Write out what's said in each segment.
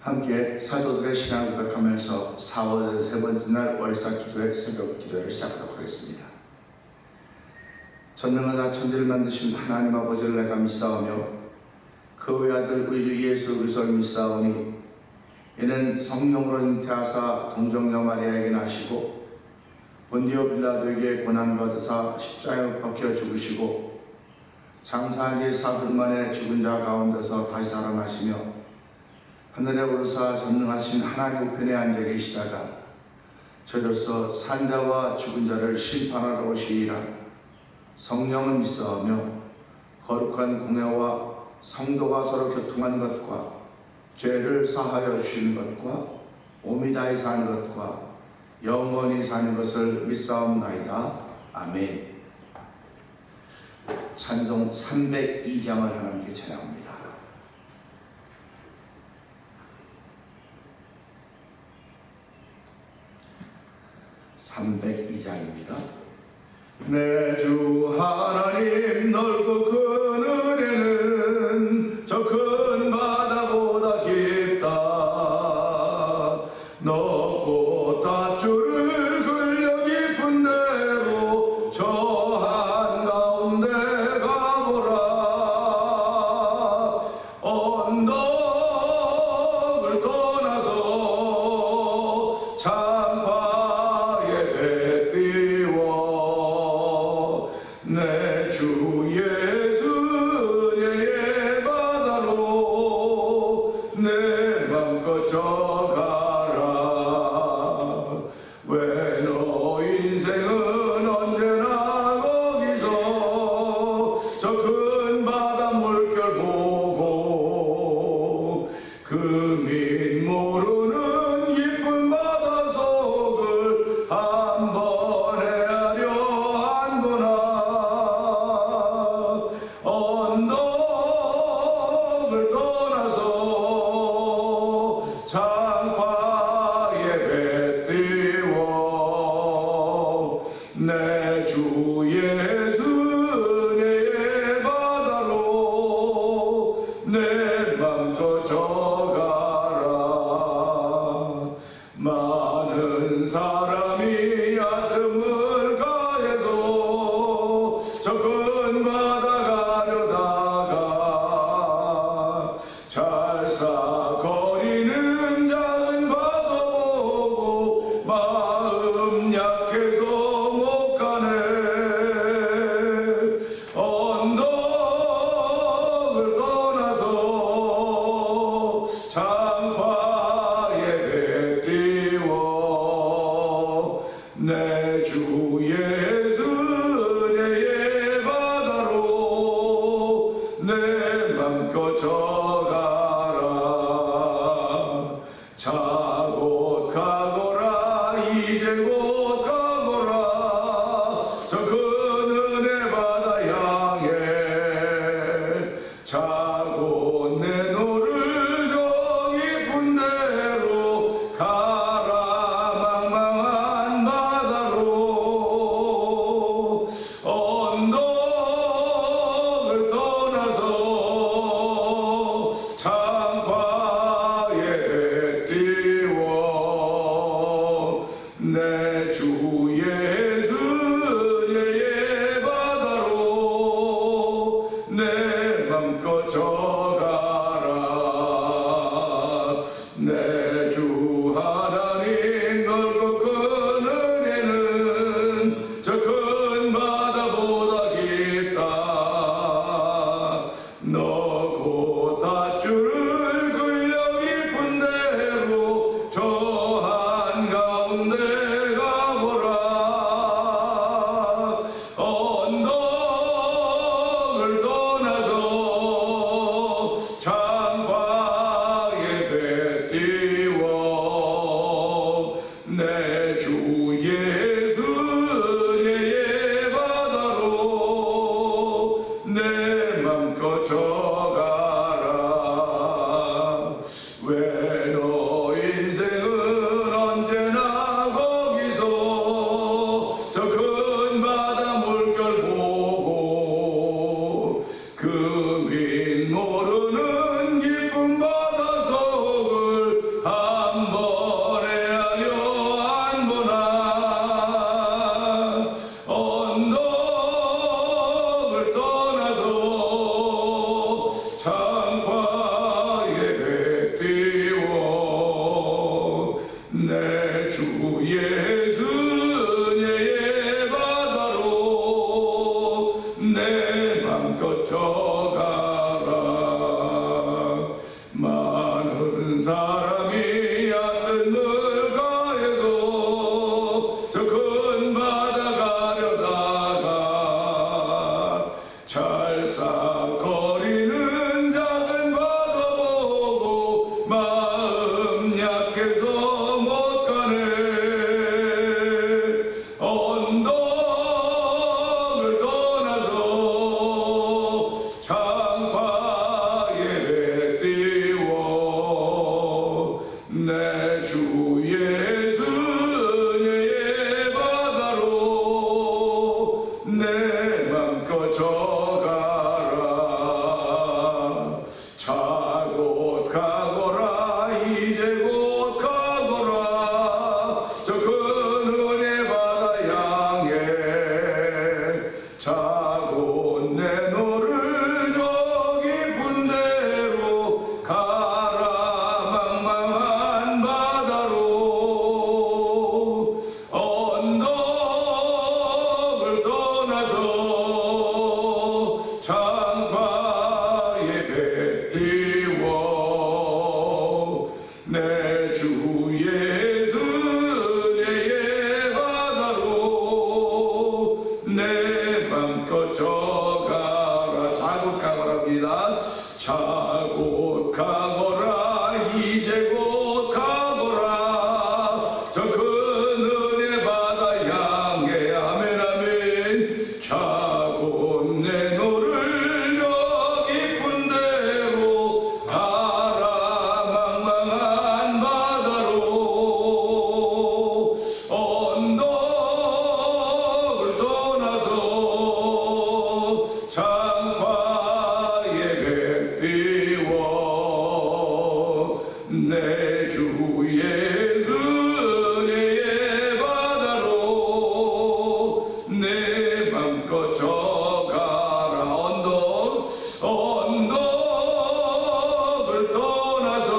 함께 사도들의 신앙을 고백하면서 4월 세 번째 날 월삭기도의 새벽 기도를 시작하도록 하겠습니다. 전능하다 천지를 만드신 하나님 아버지를 내가 믿사오며 그 외아들 우리 예수 그리스도를 믿사오니 이는 성령으로 잉태하사 동정녀 마리아에게 나시고 본디오 빌라도에게 고난받으사 십자가에 박혀 죽으시고 장사한 지 사흘 만에 죽은 자 가운데서 다시 살아나시며 하늘에 오르사 전능하신 하나님 우편에 앉아 계시다가 저로서 산자와 죽은 자를 심판하러 오시리라. 성령을 믿사오며 거룩한 공회와 성도가 서로 교통하는 것과 죄를 사하여 주시는 것과 몸이 다해 사는 것과 영원히 사는 것을 믿사옵나이다. 아멘. 찬송 302장을 하나님께 찬양합니다. 302장입니다. 내 주 하나님 넓고 큰 은혜는 저 큰 바다보다 깊다. 높고 닷줄을 흘려 깊은 데로 저 한가운데 가보라. 언덕을 떠나서 창파에 띄워 내 주 예수 의 바다로 내 맘껏 져가라. 왜 너 인생은 언제나 거기서 저 큰 바다 물결 보고 그 민 모르는 깊은 바다 속을 한번 헤아려 안보나. 언덕을 떠나서 창파에 배 띄워 내 주 예수 의 바다로 내 맘껏 져가라. 많은 사람이 얕은 가에서 저 큰 바다 가려다가 찰싹거리는 작은 바다 보고 마음 약해서 못 가네. 언덕을 떠나서 창파에 배 띄워 내 주 예수 의 바다로 내 맘껏 져가라. 자 곧 가거라. 이제 곧 가거라. 저 큰 은혜 바다 향해. 자 곧 내 노를 저 깊은 데로 가라. 망망한 바다로 언덕을 떠나서 창파에 배 띄워 사람이 얕은 가에서 저 큰 바다 가려다가 찰싹거리는 작은 바다 보고 마음 약해서 못 가네. 언덕을 떠나서 창파에 띄워 내 주 예수의 바다로 내 맘껏 져가라. 자 곧 가거라. 이제 곧 가거라. 저 큰 은혜 바다 향해 자 곧 내 너를 저 깊은 데로 가라. 망망한 바다로 언덕을 떠나서 창파에 배 띄워 내 주 예수의 바다로 내 맘껏 져가라. 자 곧 가거라입니다. 자 곧 가거라. 이제 곧 가거라. 저 큰 은혜 바다 향해. 아멘 아멘. 자 곧 내 너를 저 깊은 데로 가라. 망망한 바다로 언덕을 떠나서 창파에 배 띄워 내 주 예수의 바다로 내 맘껏 져가라. 언덕을 떠나서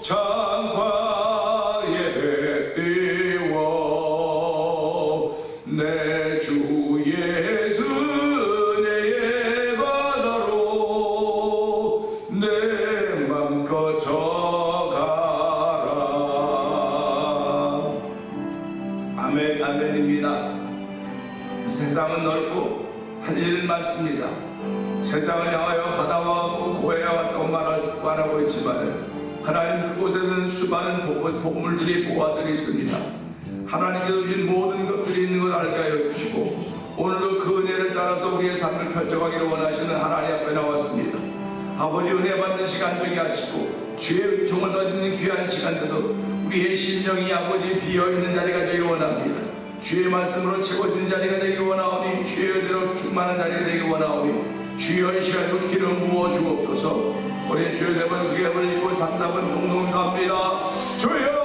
창파에 배 띄워 내 주 예수의 바다로 내 맘껏 져가라. 아멘 아멘입니다. 세상은 넓고 하늘은 많습니다. 세상을 향하여 바다와 고해와 또 말하고 있지만 하나님 그곳에는 수많은 보물들이 보화들이 있습니다. 하나님께서 주신 모든 것들이 있는 걸 알게 하여 주시고 오늘도 그 은혜를 따라서 우리의 삶을 펼쳐가기를 원하시는 하나님 앞에 나왔습니다. 아버지 은혜 받는 시간 되게 하시고 주의 은총을 얻는 귀한 시간들도 우리의 심령이 아버지 비어있는 자리가 되기를 원합니다. 주의 말씀으로 채워진 자리가 되기를 원하오니 주의 은혜로 충만한 자리가 되기를 원하오니 주여 이 시간도 기름 부어 주옵소서. 우리 주여 네 번 크게 벌리고 3-4번 동동 갑니다. 주여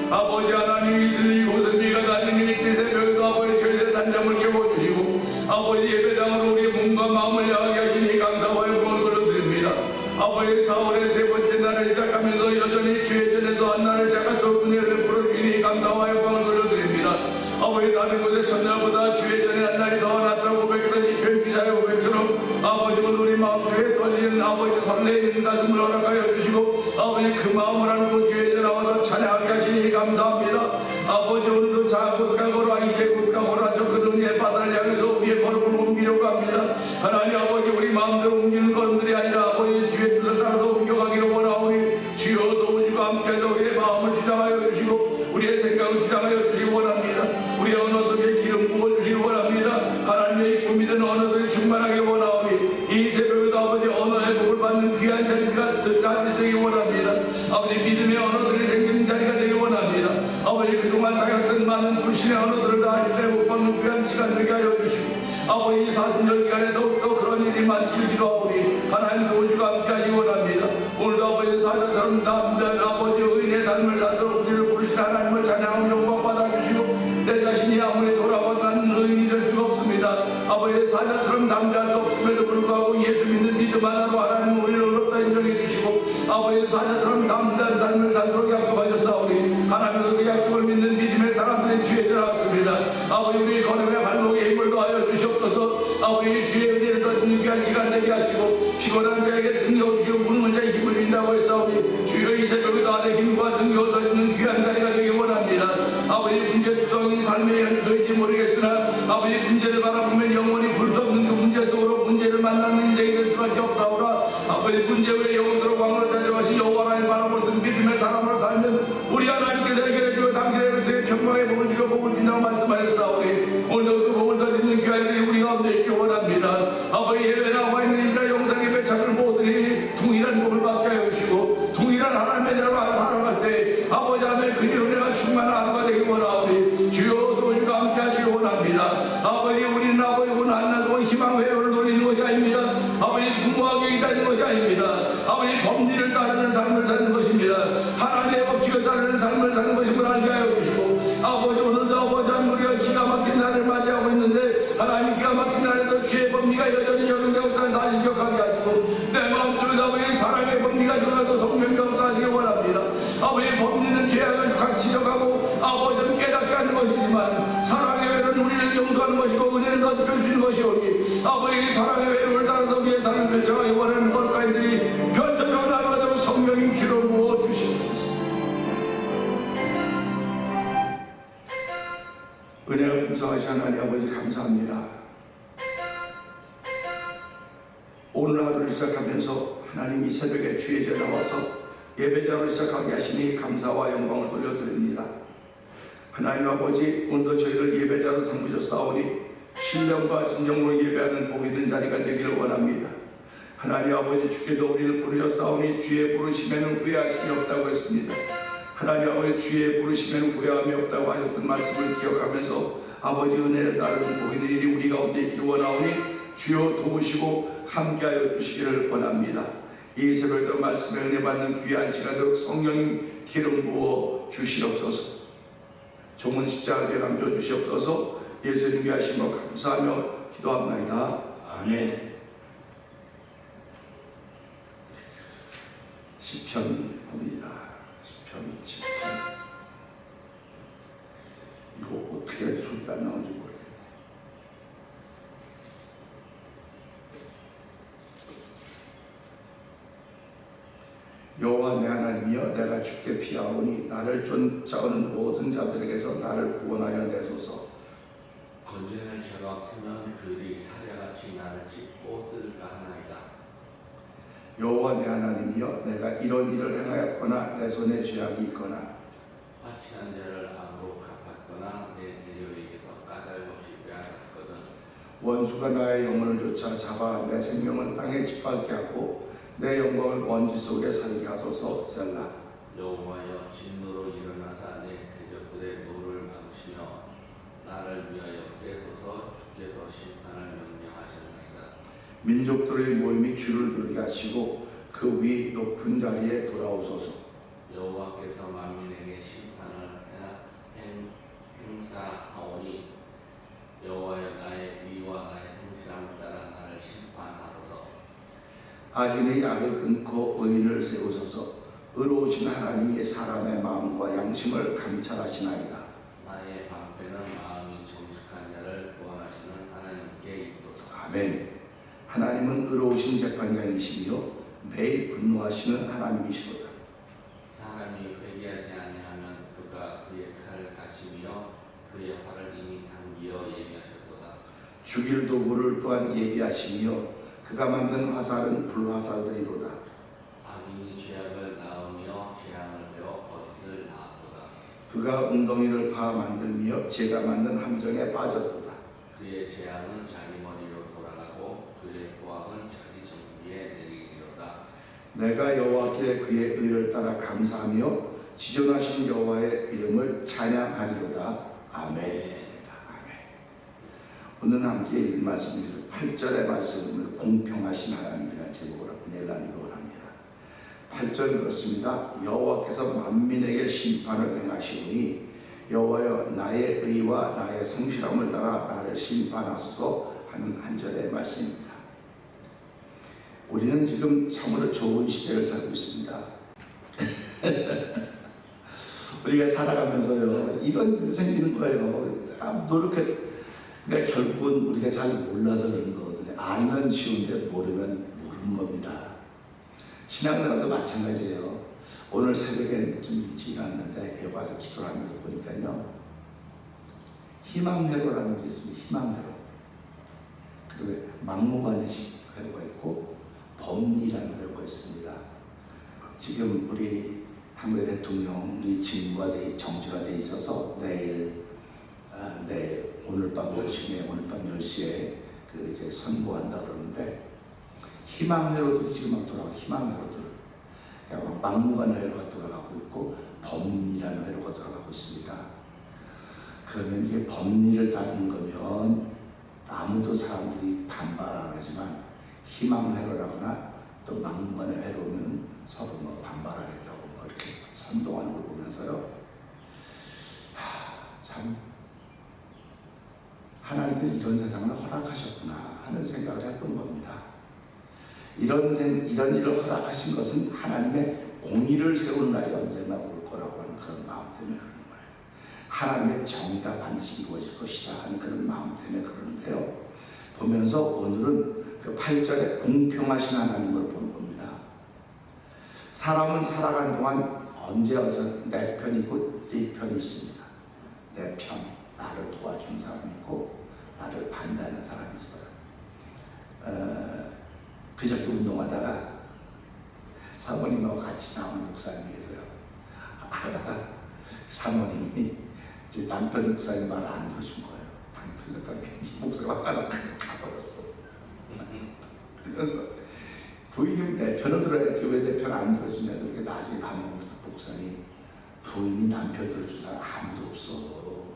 아버지 하나님 있으니 이곳은 비가 다니는 이때 새벽에도 아버지 저희들의 단잠을 깨워주시고 아버지 예배당으로 우리의 몸과 마음을 향하게 하시니 감사와 영광을 돌려드립니다. 아버지 4월의 세 번째 날을 시작하면서 여전히 주의 전에서 한 날을 시작할수록 은혜를 베풀어주시니 감사와 영광을 돌려드립니다. 아버지 다른 곳의 첫날보다 주의 전에 한 날이 더 낫다고 고백했던 이편 기자의 고백처럼 아버지 오늘 우리 마음속에 떨리는 아버지 설레이는 가슴을 허락하여 주시고 아버지 그 마음을 안고 주의 전에 나와서 찬양하게 하시니 감사합니다. 아버지 오늘도 자 곧 가거라. 이제 곧 가거라. 저 그 은혜의 바다를 향해서 우리의 걸음을 옮기려고 합니다. 하나님 아버지 우리 마음대로 옮기는 걸음들이 아니라 아버지 주의 뜻을 따라서 옮겨가기를 원하오니 주여 도우시고 함께하여 우리의 마음을 주장하여 주시고 우리의 생각을 주장하여 주시기 원합니다. 우리 언어 속에 기름 부어주시기 원합니다. 하나님의 이쁨 믿는 언어들이 충만하게 원하오니 이 새벽에도 아버지 언어의 복을 받는 귀한 자리가 되기 원합니다. 아버지 믿음의 언어들이 생기는 자리가 되기 원합니다. 아버지 그동안 사용했던 많은 불신의 언어들을 다 이제 못 받는 귀한 시간 되게 하여 주시고 아버지 사순절 기간에 더욱더 그런 일이 많기를 기도하오니 하나님 도우시고 함께하기 원합니다. 오늘도 아버지 사자처럼 남자는 아버지 의인의 삶을 살도록 우리를 부르신 하나님을 찬양하며 영광 받아주시고 내 자신이 아무리 돌아봐도 나는 의인이 될 수가 없습니다. 아버지 사자처럼 남자할 수 없음에도 불구하고 예수 믿는 믿음 하나로 하나님 우리를 의롭다 인정해 주시고 아버지 사자처럼 담대한 삶을 살도록 약속하셨사오니 하나님도 그 약속을 믿는 믿음의 사람들의 주에 들어왔습니다. 아버지 우리 걸음의 발목에 힘을 더하여 주시옵소서. 아버지 주의 은혜를 더 귀한 시간 되게 하시고 피곤한 자에게 능력 주시고 무능한 자에게 힘을 주신다고 했사오니 주여 이 새벽에도 아내 힘과 능력을 더 주는 귀한 자리가 되기 원합니다. 아버지 문제투성인 삶의 연소인지 모르겠으나 아버지 문제를 바라보면 영원히 풀 수 없는 그 문제 속으로 문제를 만나는 인생이 될 수밖에 없사오라. 아버지 문제 외에 영원토록 왕으로 다정하신 여호와 하나님 바라볼 수 있는 믿음의 사람으로 살면 우리 하나님께서 해결해 주고 당신의 백성의 평강의 복을 주고 복을 준다고 말씀하셨사오니 오늘도 그 복을 더 듣는 귀한들이 우리 가운데 있기 원합니다. 아버지 예배 나와 있는 이들의 영상 예배 참을 모두니 동일한 복을 받게 하여 주시고 동일한 하나님의 나라와 살아갈 때 아버지 하나님의 그 은혜가 충만한 하루가 되기 원하오니 주여 우리가 함께 하시기 원합니다. 아버지 우리는 아버지 오늘 한날도 희망 회로를 노리는 것이 아닙니다. 아버지 무모하게 기다리는 것이 아닙니다. 아버지 법리를 따르는 삶을 사는 것입니다. 하나님의 법칙을 따르는 삶을 사는 것임을 알게 하여 주시고 아버지 오늘도 아버지 한 우리가 기가 막힌 날을 맞이하고 있는데 하나님 기가 막힌 날에도 주의 법리가 여전히 적용되고 있다는 사실 기억하게 하시고 내 마음속에서 아버지 사랑의 법리가 적용하고 성령 역사하시기 원합니다. 아버지 법리는 죄악을 같이 적하고 아버지는 깨닫게 하는 것이지만 사랑의 회로는 우리를 용서하는 것이고 은혜를 넓혀주는 것이오니 아버지 사랑의 회로를 따라서 우리의 삶을 펼쳐가기 원하는 걸까이들이 펼쳐져 나가도록 되고 성령님 기로 부어 주시옵소서. 은혜가 풍성하신 하나님 아버지 감사합니다. 오늘 하루를 시작하면서 하나님 이 새벽에 주의 제에 나와서 예배자로 시작하게 하시니 감사와 영광을 돌려드립니다. 하나님 아버지 오늘도 저희를 예배자로 삼으셨사오니 신령과 진정으로 예배하는 복 있는 자리가 되기를 원합니다. 하나님 아버지 주께서 우리를 부르셨사오니 주의 부르심에는 후회하심이 없다고 했습니다. 하나님 아버지 주의 부르심에는 후회함이 없다고 하셨던 말씀을 기억하면서 아버지 은혜를 따르는 복 있는 일이 우리 가운데 있기를 원하오니 주여 도우시고 함께하여 주시기를 원합니다. 이 새벽도 말씀에 은혜 받는 귀한 시간도록 성령님 기름 부어 주시옵소서. 종은 십자가에 감춰 주시옵소서. 예수님이 하심을 감사하며 기도합니다. 아멘. 시편 봅니다. 시편 7편. 이거 어떻게 해야 소리가 안 나오는지 모르겠네. 여호와 내 하나님이여 내가 주께 피하오니 나를 쫓아오는 모든 자들에게서 나를 구원하여 내소서. 건전한 자가 없으면 그들이 사자같이 나를 찢고 뜯을까 하나이다. 여호와 내 하나님이여 내가 이런 일을 행하였거나 내 손에 죄악이 있거나 화친한 자를 악으로 갚았거나 내 대적에게서 까닭없이 빼앗았거든. 원수가 나의 영혼을 쫓아 잡아 내 생명을 땅에 짓밟게 하고 내 영광을 먼지 속에 살게 하소서. 셀라. 여호와여 진노로 일어나사 내 대적들의 노를 막으시며 나를 위하여 깨소서. 주께서 심판을 명령하셨나이다. 민족들의 모임이 주를 부르게 하시고 그 위 높은 자리에 돌아오소서. 여호와께서 만민에게 심판을 행사하오니 여호와여 나의 의와 나의 성실함을 따라 나를 심판하소서. 악인의 악을 끊고 의인을 세우소서. 의로우신 하나님이 사람의 마음과 양심을 감찰하시나이다. 나의 방패는 마음이 정직한 자를 구원하시는 하나님께 있도다. 아멘. 하나님은 의로우신 재판장이시며 매일 분노하시는 하나님이시로다. 사람이 회개하지 아니하면 그가 그의 칼을 가시며 그의 활을 이미 당기어 예비하셨도다. 죽일 도구를 또한 예비하시며 그가 만든 화살은 불화살들이로다. 악인이 죄악을 낳으며 재앙을 배워 거짓을 낳았도다. 그가 웅덩이를 파 만들며 제가 만든 함정에 빠졌도다. 그의 재앙은 자기 머리로 돌아가고 그의 포악은 자기 정부에 내리리로다. 내가 여호와께 그의 의를 따라 감사하며 지존하신 여호와의 이름을 찬양하리로다. 아멘. 오늘 함께 읽은 말씀에서 8절의 말씀을 공평하신 하나님이라는 제목으로 은혜를 나누기 원합니다. 8절 그렇습니다. 여호와께서 만민에게 심판을 행하시오니 여호와여 나의 의와 나의 성실함을 따라 나를 심판하소서 하는 한 절의 말씀입니다. 우리는 지금 참으로 좋은 시대를 살고 있습니다. 우리가 살아가면서요, 이런 일이 생기는 거예요. 그러니까 결국은 우리가 잘 몰라서 그러는 거거든요. 알면 쉬운데 모르면 모르는 겁니다. 신앙생활도 마찬가지예요. 오늘 새벽에 좀 일찍 일어났는데 여기 와서 기도를 하면서 보니까요, 희망회로라는 게 있습니다. 희망회로. 그리고 막무가내 회로가 있고 법리라는 회로가 있습니다. 지금 우리 한국 대통령이 정지가 돼 있어서 내일 오늘 밤 10시에 그 이제 선고한다 그러는데, 희망회로들이 지금 막 돌아가고, 희망회로들. 그러니까 막무가내 회로가 돌아가고 있고 법리라는 회로가 돌아가고 있습니다. 그러면 이게 법리를 다루는 거면 아무도 사람들이 반발 안 하지만, 희망회로라거나 또 막무가내 회로는 서로 뭐 반발하겠다고 뭐 이렇게 선동하는 걸 보면서요, 참 하나님께서 이런 세상을 허락하셨구나 하는 생각을 했던 겁니다. 이런 일을 허락하신 것은 하나님의 공의를 세우는 날이 언젠가 올 거라고 하는 그런 마음 때문에 그러는 거예요. 하나님의 정의가 반드시 이루어질 것이다 하는 그런 마음 때문에 그러는데요. 보면서 오늘은 그 8절에 공평하신 하나님을 보는 겁니다. 사람은 살아가는 동안 언제 내 편이고 네 편이 있습니다. 내 편, 나를 도와주는 사람이 있고 나를 반대하는 사람이 있어요. 그저께 운동하다가 사모님하고 같이 나오는 목사님이 계세요. 하다가 사모님이 이제 남편 목사님 말을 안 들어준 거예요. 방 틀렸다는 게 목사가 화가 나고 가버렸어. 그래서 부인이 내 편을 들어야지 왜 내 편 안 들어주냐서 나중에 밥 먹으면서 목사님, 부인이 남편 들어준 사람 아무도 없어.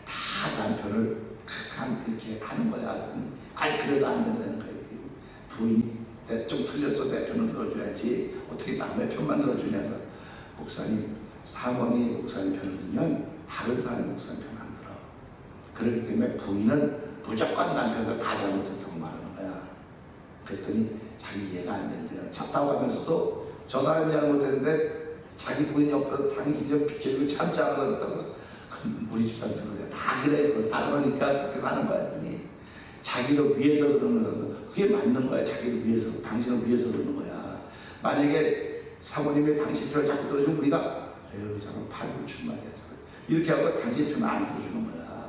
다 남편을 이렇게 하는 거야. 그래도 안 된다는 거예요. 부인이 좀 틀렸어, 내 편을 들어줘야지 어떻게 남의 편만 들어주냐서, 목사님, 사모님 목사님 편을 들면 다른 사람이 목사님 편 안 들어. 그렇기 때문에 부인은 무조건 남편을 다 잘못했다고 말하는 거야. 그랬더니 자기 이해가 안 된대요. 찼다고 하면서도 저 사람이 잘못했는데 자기 부인 옆에서 당신이 좀 비켜주고 참자면서 그랬다고. 우리 집사람들 그래. 다 그래. 다 그러니까 그렇게 사는 거야. 했더니 자기를 위해서 그러는 거라서 그게 맞는 거야. 자기를 위해서, 당신을 위해서 그러는 거야. 만약에 사모님이 당신 편을 자꾸 들어주면 우리가 저는 팔불출 말이야. 이렇게 하고 당신 편을 안 들어주는 거야.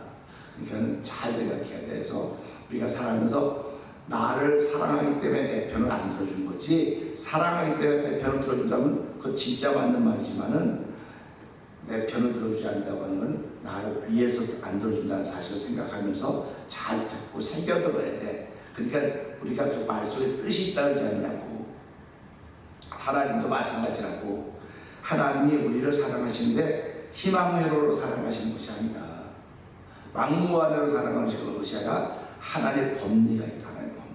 그러니까 잘 생각해야 돼서 우리가 살아가면서 나를 사랑하기 때문에 내 편을 안 들어주는 거지, 사랑하기 때문에 내 편을 들어준다면 그거 진짜 맞는 말이지만은, 내 편을 들어주지 않는다고 하는 건 나를 위해서 안 들어준다는 사실을 생각하면서 잘 듣고 새겨들어야 돼. 그러니까 우리가 그 말 속에 뜻이 있다고 하지 않냐고. 하나님도 마찬가지라고. 하나님이 우리를 사랑하시는데 희망회로로 사랑하시는 것이 아니다. 막무가내로 사랑하시는 것이 아니라 하나님의 법리가 있다. 하나님의 법리.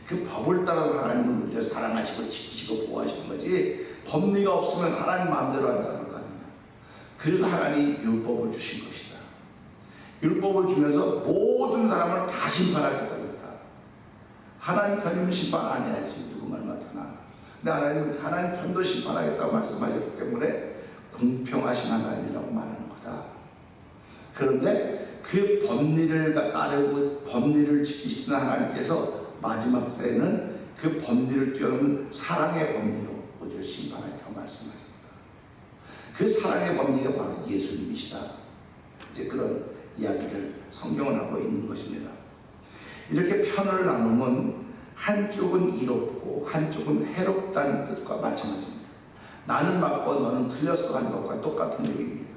그 법을 따라서 하나님은 우리를 사랑하시고 지키시고 보호하시는 거지, 법리가 없으면 하나님 마음대로 한다는 거 아니야. 그래서 하나님이 율법을 주신 것이다. 율법을 주면서 모든 사람을 다 심판하겠다고 했다. 하나님 편이면 심판 안 해야지. 누구 말 맡아나. 근데 하나님은 하나님 편도 심판하겠다고 말씀하셨기 때문에 공평하신 하나님이라고 말하는 거다. 그런데 그 법리를 따르고 법리를 지키시는 하나님께서 마지막 때에는 그 법리를 뛰어넘는 사랑의 법리로 우리를 심판하겠다고 말씀하셨다. 그 사랑의 법리가 바로 예수님이시다. 이제 그런 이야기를 성경은 하고 있는 것입니다. 이렇게 편을 나누면 한쪽은 이롭고 한쪽은 해롭다는 뜻과 마찬가지입니다. 나는 맞고 너는 틀렸어 하는 것과 똑같은 얘기입니다.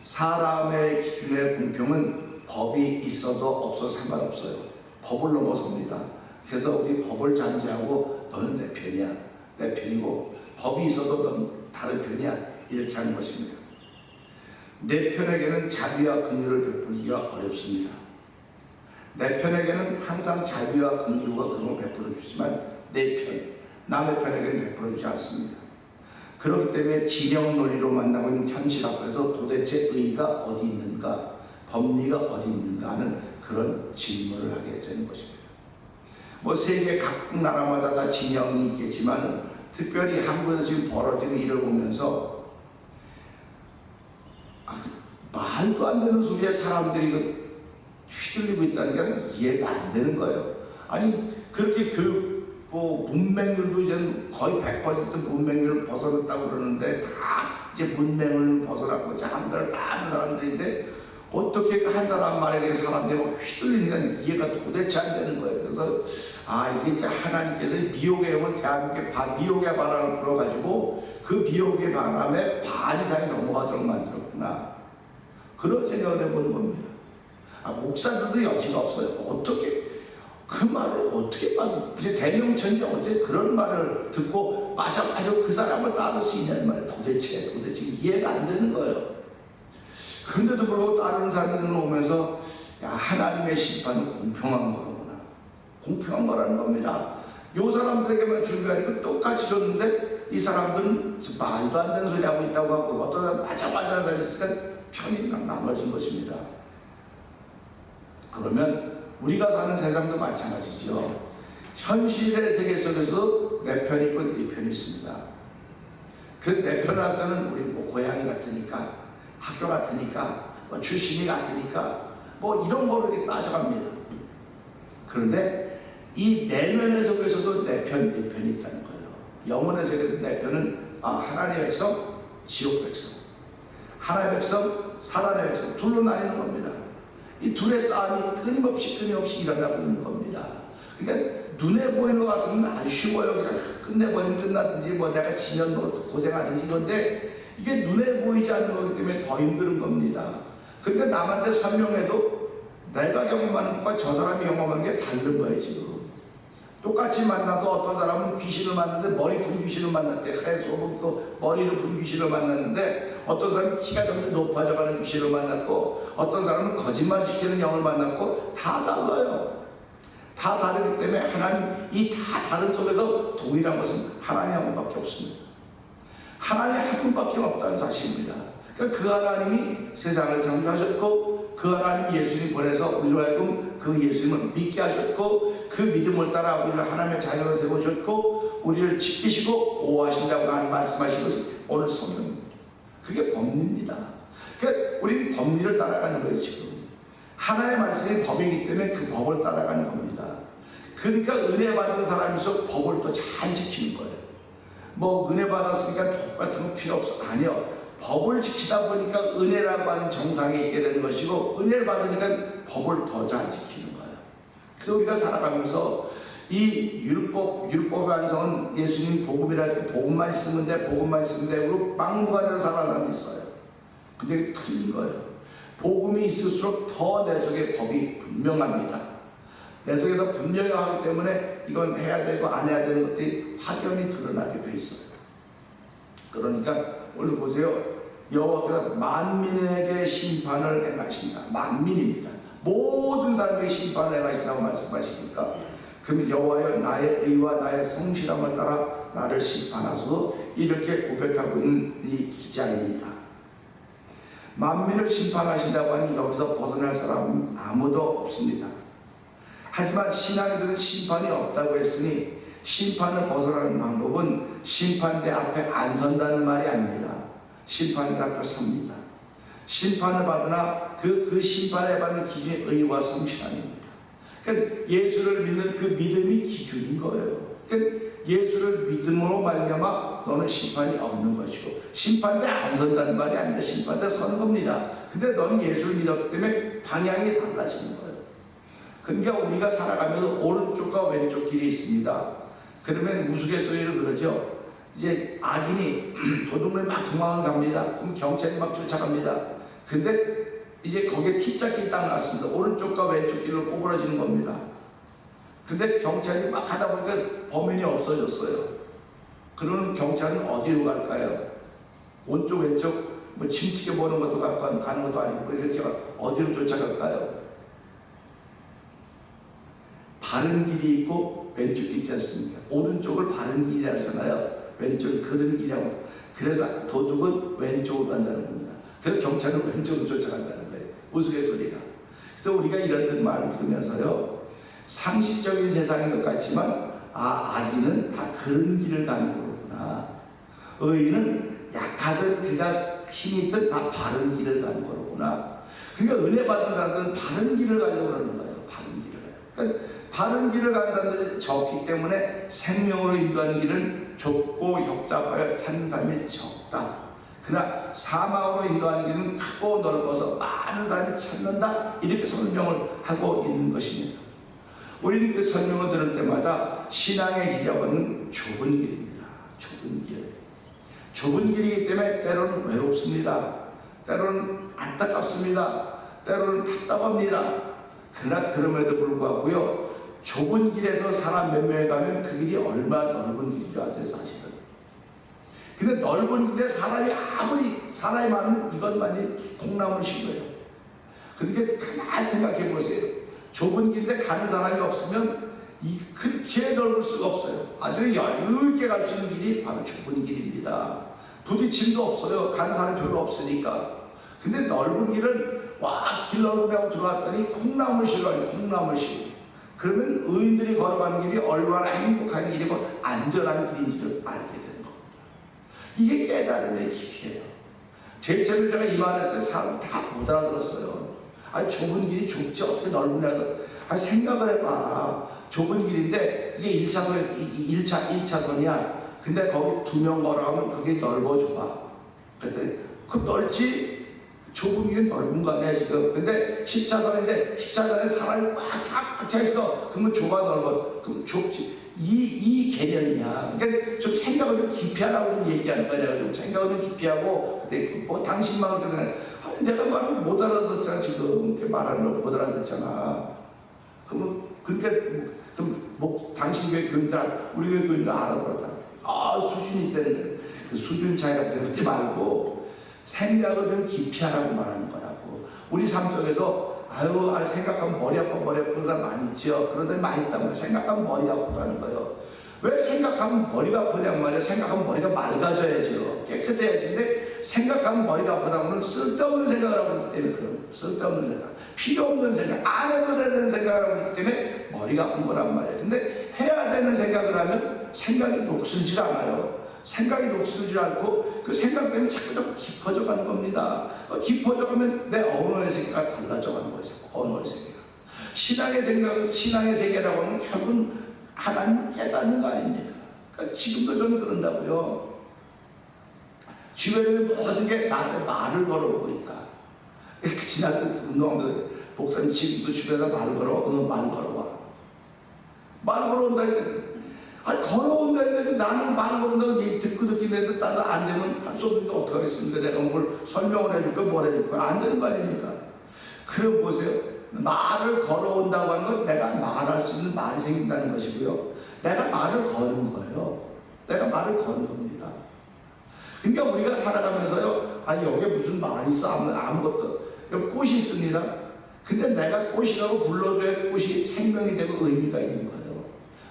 사람의 기준의 공평은 법이 있어도 없어도 상관없어요. 법을 넘어섭니다. 그래서 우리 법을 잔지하고 너는 내 편이야, 내 편이고, 법이 있어도 넌 다른 편이야, 이렇게 하는 것입니다. 내 편에게는 자비와 긍휼을 베풀기가 어렵습니다. 내 편에게는 항상 자비와 긍휼과 그걸 베풀어 주지만 내 편, 남의 편에게는 베풀어 주지 않습니다. 그렇기 때문에 진영 논리로 만나고 있는 현실 앞에서 도대체 의가 어디 있는가, 법리가 어디 있는가 하는 그런 질문을 하게 되는 것입니다. 뭐 세계 각 나라마다 다 진영이 있겠지만 특별히 한국에서 지금 벌어지는 일을 보면서 말도 안 되는 소리에 사람들이 휘둘리고 있다는 게 이해가 안 되는 거예요. 아니 그렇게 교육 문맹률도 이제 거의 100% 문맹률을 벗어났다고 그러는데 다 이제 문맹을 벗어났고 장들을 다 하는 사람들인데 어떻게 그 한 사람 말에 사람들이 휘둘리는 이해가 도대체 안 되는 거예요. 그래서 이게 이제 하나님께서 미혹의 영을 대한민국에 미혹의 바람을 불어가지고 그 미혹의 바람에 반 이상이 넘어가도록 만들었구나. 그런 생각을 해보는 겁니다. 목사들도 여지가 없어요. 어떻게 그 말을 어떻게 봐도 이제 대명천지 어떻게 그런 말을 듣고 맞아 그 사람을 따를 수 있냐는 말이에요. 도대체 이해가 안 되는 거예요. 그런데도 불구하고 다른 사람들은 오면서 하나님의 심판은 공평한 거구나. 공평한 거라는 겁니다. 요 사람들에게만 준비하니까 똑같이 줬는데 이 사람들은 말도 안 되는 소리 하고 있다고 하고 어떤 사람 맞아 하는 사람이 있으니까 편이 나눠진 것입니다. 그러면 우리가 사는 세상도 마찬가지죠. 현실의 세계 속에서도 내 편이 있고 네 편이 있습니다. 그 내 편을 할 때는 우리 고향이 같으니까 학교 같으니까 출신이 같으니까 이런 거를 이렇게 따져갑니다. 그런데 이 내면의 속에서도 내 편, 네 편이 있다는 거예요. 영혼의 세계도 내 편은 하나님의 백성, 지옥 백성, 하나님의 백성, 사단의 백성 둘로 나뉘는 겁니다. 이 둘의 싸움이 끊임없이 일어나고 있는 겁니다. 그러니까 눈에 보이는 것 같으면 아주 쉬워요. 그냥 끝내버리면 끝나든지 내가 지면 고생하든지 이건데 이게 눈에 보이지 않는 거기 때문에 더 힘든 겁니다. 그러니까 남한테 설명해도 내가 경험하는 것과 저 사람이 경험하는 게 다른 거예요. 지금 똑같이 만나도 어떤 사람은 귀신을 만났는데 머리 푼 귀신을 만났대. 해소복고 머리를 푼 귀신을 만났는데 어떤 사람은 키가 점점 높아져가는 귀신을 만났고 어떤 사람은 거짓말 시키는 영을 만났고 다 달라요. 다 다르기 때문에 하나님 이 다 다른 속에서 동일한 것은 하나님 한 분밖에 없습니다. 하나님 한 분밖에 없다는 사실입니다. 그러니까 그 하나님이 세상을 창조하셨고 그 하나님 예수님 보내서 우리로 하여금 그 예수님을 믿게 하셨고 그 믿음을 따라 우리를 하나님의 자녀로 세우셨고 우리를 지키시고 보호하신다고 말씀하신 것이 오늘 성경입니다. 그게 법리입니다. 그러니까 우리는 법리를 따라가는 거예요. 지금 하나님의 말씀이 법이기 때문에 그 법을 따라가는 겁니다. 그러니까 은혜 받은 사람이서 법을 또 잘 지키는 거예요. 은혜 받았으니까 법 같은 거 필요 없어. 아니요. 법을 지키다 보니까 은혜라고 하는 정상에 있게 되는 것이고 은혜를 받으니까 법을 더 잘 지키는 거예요. 그래서 우리가 살아가면서 이 율법의 완성은 예수님 복음이라 해서 복음만 있으면 돼, 복음만 있으면 돼. 그리고 막무가내로 살아가는 사람이 있어요. 근데 틀린 거예요. 복음이 있을수록 더 내 속에 법이 분명합니다. 내 속에 더 분명하기 때문에 이건 해야 되고 안 해야 되는 것들이 확연히 드러나게 돼 있어요. 그러니까 오늘 보세요. 여호와께서 만민에게 심판을 행하신다. 만민입니다. 모든 사람에게 심판을 행하신다고 말씀하시니까 그럼 여호와여 나의 의와 나의 성실함을 따라 나를 심판하소서 이렇게 고백하고 있는 이 기자입니다. 만민을 심판하신다고 하니 여기서 벗어날 사람은 아무도 없습니다. 하지만 신앙인들은 심판이 없다고 했으니 심판을 벗어나는 방법은 심판대 앞에 안 선다는 말이 아닙니다. 심판대 앞에 섭니다. 심판을 받으나 그 심판에 받는 기준이 의와 성실함입니다. 그러니까 예수를 믿는 그 믿음이 기준인 거예요. 그러니까 예수를 믿음으로 말미암아 너는 심판이 없는 것이고 심판대 안 선다는 말이 아닙니다. 심판대 서는 겁니다. 근데 너는 예수를 믿었기 때문에 방향이 달라지는 거예요. 그러니까 우리가 살아가면서 오른쪽과 왼쪽 길이 있습니다. 그러면 우스갯소리로 그러죠. 이제 악인이 도둑놈이 막 도망을 갑니다. 그럼 경찰이 막 쫓아갑니다. 근데 이제 거기에 T자길이 딱 나왔습니다. 오른쪽과 왼쪽 길로 꼬부러지는 겁니다. 근데 경찰이 막 가다 보니까 범인이 없어졌어요. 그러면 경찰은 어디로 갈까요? 오른쪽 왼쪽 짐 튀겨보는 것도 가는 것도 아니고 이렇게 어디로 쫓아갈까요? 바른 길이 있고 왼쪽 길이 있지 않습니까? 오른쪽을 바른 길이라고 하잖아요. 왼쪽을 그른 길이라고. 그래서 도둑은 왼쪽으로 간다는 겁니다. 그래서 경찰은 왼쪽으로 쫓아간다는 거예요. 우스갯소리가. 그래서 우리가 이런 말을 들으면서요. 상식적인 세상인 것 같지만 악인은 다 그런 길을 가는 거구나. 의인은 약하든 그가 힘이 있든 다 바른 길을 가는 거구나. 그러니까 은혜 받은 사람들은 바른 길을 가려고 그러는 거예요. 바른 길을. 그러니까 바른 길을 가는 사람들이 적기 때문에 생명으로 인도하는 길은 좁고 협잡하여 찾는 사람이 적다. 그러나 사망으로 인도하는 길은 크고 넓어서 많은 사람이 찾는다. 이렇게 설명을 하고 있는 것입니다. 우리는 그 설명을 들을 때마다 신앙의 길이라고 하는 좁은 길입니다. 좁은 길. 좁은 길이기 때문에 때로는 외롭습니다. 때로는 안타깝습니다. 때로는 답답합니다. 그러나 그럼에도 불구하고요, 좁은 길에서 사람 몇 명이 가면 그 길이 얼마나 넓은 길인지 아세요, 사실은. 근데 넓은 길에 사람이 아무리 사람이 많으면 이것만이 콩나물 심어요. 그러니까 가만히 생각해 보세요. 좁은 길인데 가는 사람이 없으면 그렇게 넓을 수가 없어요. 아주 여유있게 갈 수 있는 길이 바로 좁은 길입니다. 부딪힘도 없어요. 가는 사람이 별로 없으니까. 근데 넓은 길은 길 넓으라고 들어왔더니 콩나물시로 콩나물시. 그러면 의인들이 걸어가는 길이 얼마나 행복한 길이고 안전한 길인지를 알게 되는 겁니다. 이게 깨달음의 깊이에요. 제일 처음에 제가 이 말을 했을 때 사람 다 못 알아들었어요. 좁은 길이 좁지 어떻게 넓으냐고. 생각을 해봐. 좁은 길인데 이게 1차선이야. 근데 거기 2명 걸어가면 그게 넓어져봐. 그랬더니 그 넓지? 좁은 길은 넓은 거 아니야 지금. 근데 10차선인데 10차선에 사람이 꽉 차 있어. 그러면 좁아 넓어. 그럼 좁지. 이 개념이야. 그러니까 좀 생각을 좀 깊이 하라고 좀 얘기하는 거야. 내가 좀 생각을 좀 깊이 하고. 근데 뭐 당신만 그렇게 생각해. 내가 말을 못 알아듣잖아 지금. 이렇게 말하는 걸 못 알아듣잖아. 그러면 그러니까 뭐 당신 교회 교인들 우리 교회 교인들 알아들었다. 수준이 있다는 거예요. 그 수준 차이라고 생각하지 말고 생각을 좀 깊이 하라고 말하는 거라고. 우리 삶 속에서 생각하면 머리 아파 그런 사람 많이 있죠. 그런 사람이 많이 있단 말이에요. 생각하면 머리가 아프다는 거예요. 왜 생각하면 머리가 아프냐는 말이에요. 생각하면 머리가 맑아져야죠. 깨끗해야지. 근데 생각하면 머리가 아프다고는 쓸데없는 생각을 하고 있기 때문에 그런 거예요. 쓸데없는 생각. 필요 없는 생각. 안 해도 되는 생각을 하고 있기 때문에 머리가 아픈 거란 말이에요. 근데 해야 되는 생각을 하면 생각이 녹슬질 않아요. 생각이 녹슬지 않고 그 생각 때문에 자꾸 깊어져 가는 겁니다. 깊어져 가면 내 언어의 세계가 달라져 가는 거죠. 언어의 세계가. 신앙의 생각은 신앙의 세계라고 하면 결국은 하나님을 깨닫는 거 아닙니까? 그러니까 지금도 저는 그런다고요. 주변에 모든 게 나한테 말을 걸어오고 있다. 지날 때 운동하면서 목사님 지금도 주변에 말 걸어와. 말 걸어와. 말 걸어온다니까. 걸어온다 했는데 나는 말 걸어온다고 듣고 듣긴 해도 따라 안 되면 할 수 없는데 어떡하겠습니까? 내가 뭘 설명을 해줄 거 뭘 해줄 거야? 안 되는 거 아닙니까? 그럼 보세요. 말을 걸어온다고 하는 건 내가 말할 수 있는 말이 생긴다는 것이고요. 내가 말을 거는 거예요. 내가 말을 거는 겁니다. 그러니까 우리가 살아가면서요. 여기 무슨 말이 있어? 아무것도. 여기 꽃이 있습니다. 근데 내가 꽃이라고 불러줘야 꽃이 생명이 되고 의미가 있는 거예요.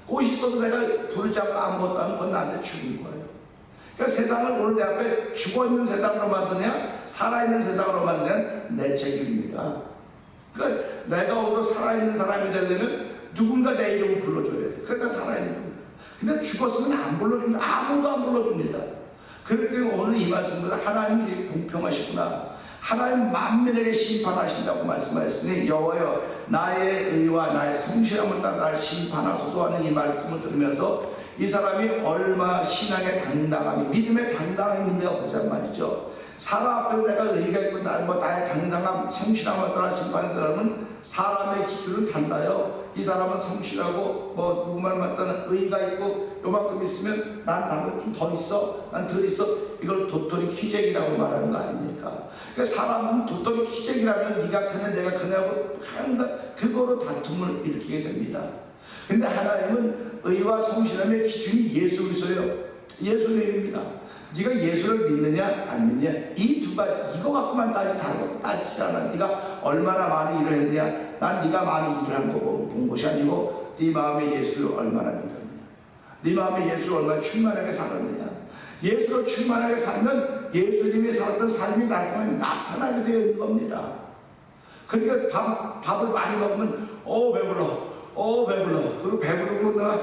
꽃이 있어도 내가 부르지 않고 아무것도 하면 그건 나한테 죽은 거예요. 그러니까 세상을 오늘 내 앞에 죽어있는 세상으로 만드냐 살아있는 세상으로 만드냐 내 책임입니다. 그러니까 내가 오늘 살아있는 사람이 되려면 누군가 내 이름을 불러줘야 돼. 그러니까 살아있는 겁니다. 근데 죽었으면 안 불러줍니다. 아무도 안 불러줍니다. 그렇기 때문에 오늘 이 말씀보다 하나님이 공평하시구나. 하나님 만민에게 심판하신다고 말씀하셨으니 여호와여 나의 의와 나의 성실함을 따라 나를 심판하소서 하는 이 말씀을 들으면서 이 사람이 얼마 신앙의 당당함이 믿음의 당당함이 있는가 보자 말이죠. 사람 앞에 내가 의가 있고 나의 당당함 성실함을 따라 심판한다면 사람의 기준을 단다요. 이 사람은 성실하고 누구 말 맞다는 의가 있고 요만큼 있으면 난 당근 좀 더 있어 난 덜 있어 이걸 도토리 키재기라고 말하는 거 아닙니까? 그러니까 사람은 도토리 키재기라면 네가 크냐 내가 크냐고 항상 그거로 다툼을 일으키게 됩니다. 근데 하나님은 의와 성실함의 기준이 예수 그리스도예요. 예수님입니다. 네가 예수를 믿느냐 안 믿느냐 이 두 가지 이거 갖고만 따지지 않아. 네가 얼마나 많이 일을 했느냐 난 네가 많이 일을 한 거 본 것이 아니고 네 마음에 예수를 얼마나 믿었느냐 네 마음에 예수를 얼마나 충만하게 살았느냐. 예수로 충만하게 살면 예수님이 살았던 삶이 날 통해 나타나게 되어 있는 겁니다. 그러니까 밥을 많이 먹으면 배불러 배불러. 그리고 배부르고 내가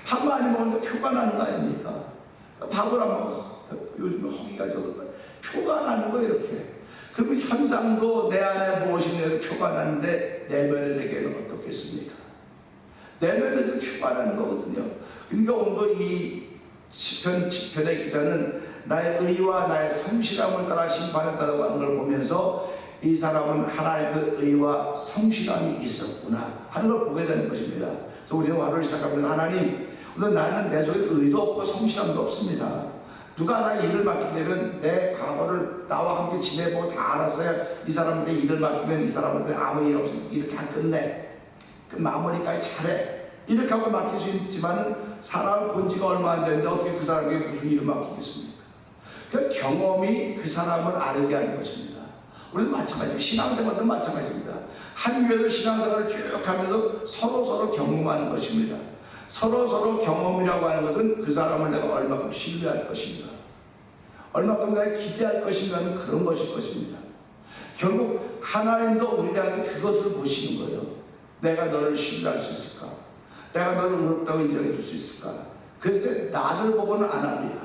밥 많이 먹는데 표가 나는 거 아닙니까? 밥을 안 먹어. 요즘 허기가 져서 표가 나는 거 이렇게. 그러면 현상도 내 안에 무엇이 있는 표가 나는데 내면의 세계는 어떻겠습니까? 내면에도 표가 나는 거거든요. 그러니까 오늘 이 시편의 기자는 나의 의와 나의 성실함을 따라 심판했다고 하는 걸 보면서 이 사람은 하나님의 의와 성실함이 있었구나 하는 걸 보게 되는 것입니다. 그래서 우리는 하루를 시작하면 하나님, 오늘 나는 내 속에 의도 없고 성실함도 없습니다. 누가 나 일을 맡기면 내 과거를 나와 함께 지내보고 다 알았어야 이 사람한테 일을 맡기면 이 사람한테 아무 일 없으면 일을 다 끝내. 그 마무리까지 잘해. 이렇게 하고 맡길 수 있지만은 사람 본 지가 얼마 안 됐는데 어떻게 그 사람에게 무슨 일을 맡기겠습니까? 그 경험이 그 사람을 알게 하는 것입니다. 우리도 마찬가지입니다. 신앙생활도 마찬가지입니다. 한 교회도 신앙생활을 쭉 하면서 서로 경험하는 것입니다. 서로 경험이라고 하는 것은 그 사람을 내가 얼마큼 신뢰할 것인가, 얼마큼 내가 기대할 것인가 하는 그런 것일 것입니다. 결국 하나님도 우리한테 그것을 보시는 거예요. 내가 너를 신뢰할 수 있을까? 내가 너를 의롭다고 인정해 줄 수 있을까? 그래서 나를 보고는 안 합니다.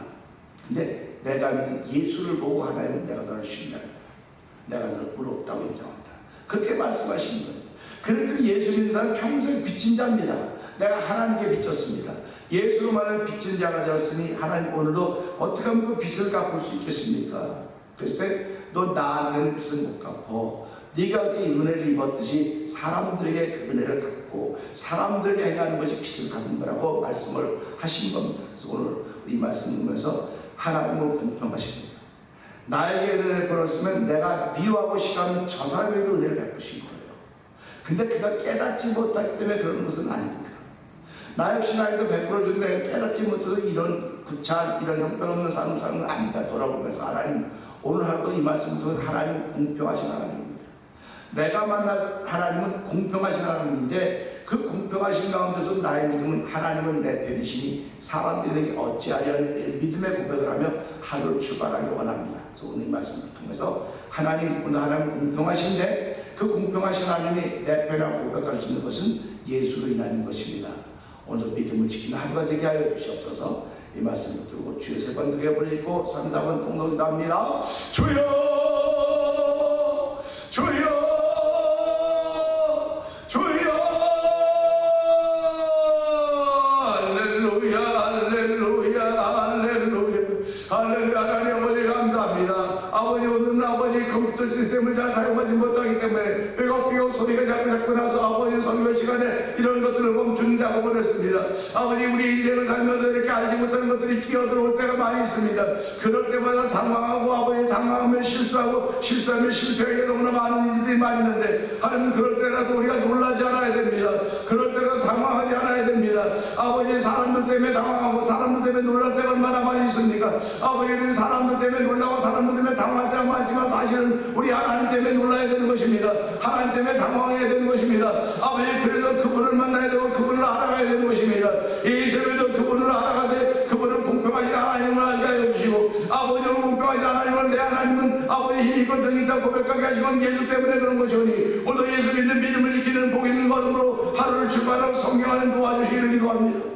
근데 내가 믿는 예수를 보고 하나님은 내가 너를 신뢰한다. 내가 너를 의롭다고 인정한다. 그렇게 말씀하시는 거예요. 그랬더니 예수 믿는 사람은 평생 빚진 자입니다. 내가 하나님께 빚졌습니다. 예수로만은 빚진 자가 되었으니 하나님 오늘도 어떻게 하면 그 빚을 갚을 수 있겠습니까? 그랬을 때 너 나한테는 빚을 못 갚어. 네가 그 은혜를 입었듯이 사람들에게 그 은혜를 갚고 사람들에게 행하는 것이 빚을 갚는 거라고 말씀을 하신 겁니다. 그래서 오늘 이 말씀을 보면서 하나님은 공평하십니다. 나에게 은혜를 베풀었으면 내가 미워하고 싫어하는 저 사람에게도 은혜를 베푸신 거예요. 근데 그가 깨닫지 못하기 때문에 그런 것은 아닙니다. 나 역시 나에게 베풀어주는데 깨닫지 못해서 이런 구차, 이런 형편없는 삶은 아니다. 돌아보면서 하나님, 오늘 하루도 이 말씀을 통해서 하나님은 공평하신 하나님입니다. 내가 만난 하나님은 공평하신 하나님인데 그 공평하신 가운데서 나의 믿음은 하나님은 내 편이시니 사람들에게 어찌하려는 믿음의 고백을 하며 하루를 출발하기 원합니다. 그래서 오늘 이 말씀을 통해서 하나님, 오늘 하나님은 공평하신데 그 공평하신 하나님이 내 편이라고 고백할 수 있는 것은 예수로 인한 것입니다. 오늘 믿음을 지키는 하루가 되게 하여 주시옵소서. 이 말씀을 들고 주의 세 번 크게 부르고 3, 4번 동동이 답니다. 주여 주여 주여 할렐루야 할렐루야 할렐루야 할렐루야. 하나님 아버지 감사합니다. 아버지 오늘 아버지 컴퓨터 시스템을 잘 사용하지 못하기 때문에 삐걱삐걱 소리가 자꾸 나서 아버지 성교 시간에 이런 것들을 멈추는 작업을 했습니다. 아버지 우리 인생을 살면서 이렇게 알지 못하는 것들이 끼어들어올 때가 많이 있습니다. 그럴 때마다 당황하고 아버지 당황하면 실수하고 실수하면 실패하게 너무나 많은 일들이 많이 있는데 하나님 그럴 때라도 우리가 놀라지 않아야 됩니다. 그럴 때라도 당황하지 않아야 됩니다. 아버지 사람들 때문에 당황하고 사람들 때문에 놀랄 때가 얼마나 많이 있습니까? 아버지는 사람들 때문에 놀라고 사람들 때문에 당황할 때가 많지만 사실은 우리 하나님 때문에 놀라야 되는 것입니다. 하나님 때문에 당황해야 되는 것입니다. 아버지 그래도 그분을 만나야 되고 그분을 알아가야 되는 것입니다. 이 새벽에도 그분을 알아가되 그분은 공평하신 하나님을 알게 하여 주시고 아버지는 공평하신 하나님을 내 하나님은 아버지 힘이 있고 능이 있다 고백하게 하신 건 예수 때문에 그런 것이오니 오늘도 예수 믿는 믿음을 지키는 복 있는 걸음으로 하루를 출발하고 성경하는 도와주시기를 기도합니다.